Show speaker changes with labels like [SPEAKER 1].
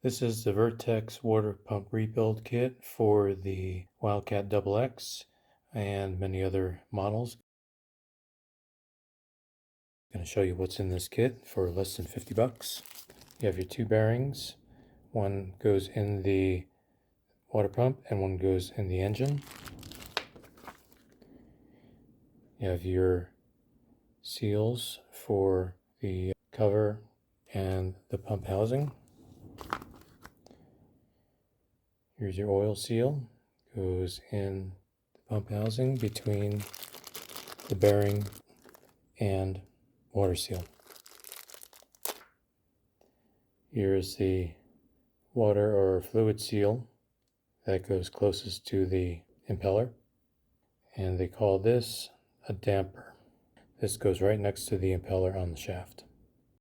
[SPEAKER 1] This is the Vertex water pump rebuild kit for the Wildcat XX and many other models. I'm going to show you what's in this kit for less than 50 bucks. You have your two bearings. One goes in the water pump and one goes in the engine. You have your seals for the cover and the pump housing. Here's your oil seal. Goes in the pump housing between the bearing and water seal. Here's the water or fluid seal that goes closest to the impeller, and they call this a damper. This goes right next to the impeller on the shaft.